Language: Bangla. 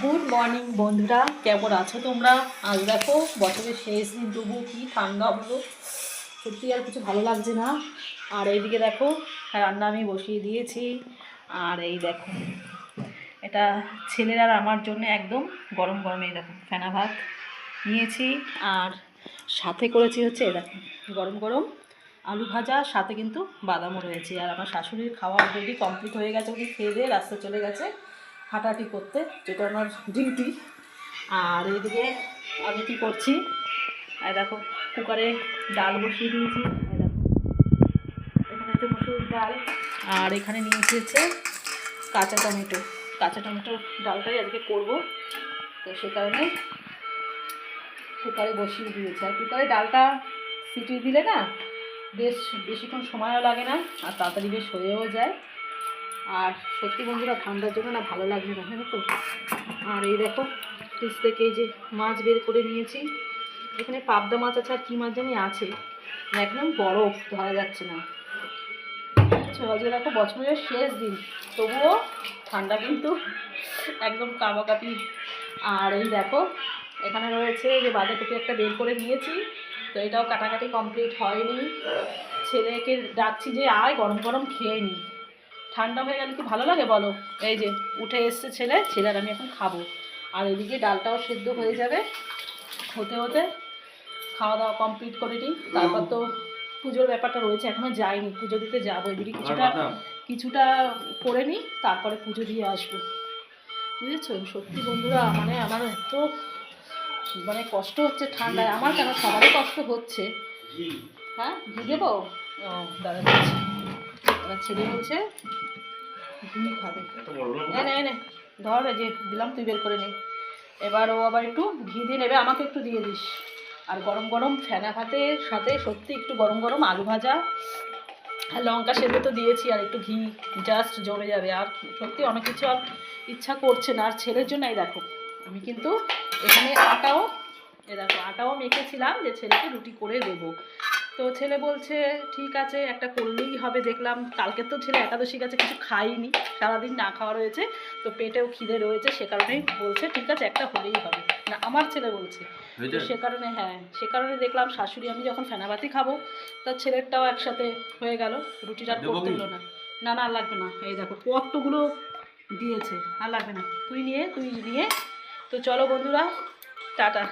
গুড মর্নিং বন্ধুরা, কেমন আছো তোমরা? আজ দেখো বছরের শেষ দিন, তবু কি ঠান্ডা হলো, সত্যি আর কিছু ভালো লাগছে না। আর এইদিকে দেখো রান্না আমি বসিয়ে দিয়েছি। আর এই দেখো এটা ছেলের আর আমার জন্য একদম গরম গরম, এই দেখো ফেনা ভাত নিয়েছি। আর সাথে করেছি হচ্ছে এই দেখো গরম গরম আলু ভাজা, সাথে কিন্তু বাদামও রয়েছে। আর আমার শাশুড়ির খাওয়া অলরেডি কমপ্লিট হয়ে গেছে, উনি খেয়ে দিয়ে রাস্তায় চলে গেছে হাঁটাহাঁটি করতে, যেটা আমার ডিউটি। আর এইদিকে আমি কী করছি, এই দেখো কুকারে ডাল বসিয়ে দিয়েছি। এই দেখো এখানে হচ্ছে মসুর ডাল, আর এখানে নিয়েছি হচ্ছে কাঁচা টমেটো। কাঁচা টমেটোর ডালটাই আজকে করবো, তো সে কারণে কুকারে বসিয়ে দিয়েছি। আর কুকারে ডালটা সিটি দিলে না বেশ বেশিক্ষণ সময়ও লাগে না, আর তাড়াতাড়ি বেশ হয়েও যায়। আর সত্যি বন্ধুরা ঠান্ডার জন্য না ভালো লাগবে না, জানো তো। আর এই দেখো ফ্রিজ থেকে এই যে মাছ বের করে নিয়েছি। এখানে পাবদা মাছ আছে, আর কী মাছ জানি আছে, একদম বরফ ধরা যাচ্ছে না। আজকে দেখো বছরের শেষ দিন, তবুও ঠান্ডা কিন্তু একদম কাঁপাকাঁপি। আর এই দেখো এখানে রয়েছে যে বাঁধাকপি একটা বের করে নিয়েছি, তো এটাও কাটাকাটি কমপ্লিট হয়নি। ছেলেকে ডাকছি যে আয় গরম গরম খেয়ে নি, ঠান্ডা হয়ে গেলে কি ভালো লাগে বলো। এই যে উঠে এসছে ছেলে আর আমি এখন খাবো। আর এদিকে ডালটাও সেদ্ধ হয়ে যাবে, হতে হতে খাওয়া দাওয়া কমপ্লিট করে নিই। তারপর তো পুজোর ব্যাপারটা রয়েছে, এখনও যাইনি, পুজো দিতে যাবো। এদিকে কিছুটা করে নিই, তারপরে পুজো দিয়ে আসবো, বুঝেছো। সত্যি বন্ধুরা মানে আমার এত মানে কষ্ট হচ্ছে ঠান্ডায়, আমার কেন সবারই কষ্ট হচ্ছে। হ্যাঁ ঘি দেবো, ও দাদা দিচ্ছি, এবার ছেলে বলছে ঘি খাবে, এনে এনে ধর, এই যে দিলাম, তুই বের করে নে। এবার ও আবার একটু ঘি দিয়ে নেবে, আমাকে একটু দিয়ে দিস। আর গরম গরম ফেনা ভাতের সাথে সত্যি একটু গরম গরম আলু ভাজা, আর লঙ্কা সেদ্ধ তো দিয়েছি, আর একটু ঘি, জাস্ট জমে যাবে। আর সত্যি অনেক কিছু আর ইচ্ছা করছে না। আর ছেলের জন্য এই দেখো আমি কিন্তু এখানে আটাও মেখেছিলাম যে ছেলেকে রুটি করে দেবো। তো ছেলে বলছে ঠিক আছে একটা করলেই হবে। দেখলাম কালকে তো ছেলে একাদশী গেছে, কিছু খাইনি, সারাদিন না খাওয়া রয়েছে, তো পেটেও খিদে রয়েছে, সে কারণেই বলছে ঠিক আছে একটা হলেই হবে। না আমার ছেলে বলছে, তো সে কারণে সে কারণে দেখলাম শাশুড়ি আমি যখন ফেনাবাতি খাবো, তার ছেলেরটাও একসাথে হয়ে গেল, রুটিটা করতে হলো না। না না আর লাগবে না, এই দেখো কতগুলো দিয়েছে, আর লাগবে না, তুই নিয়ে। তো চলো বন্ধুরা, টাটা।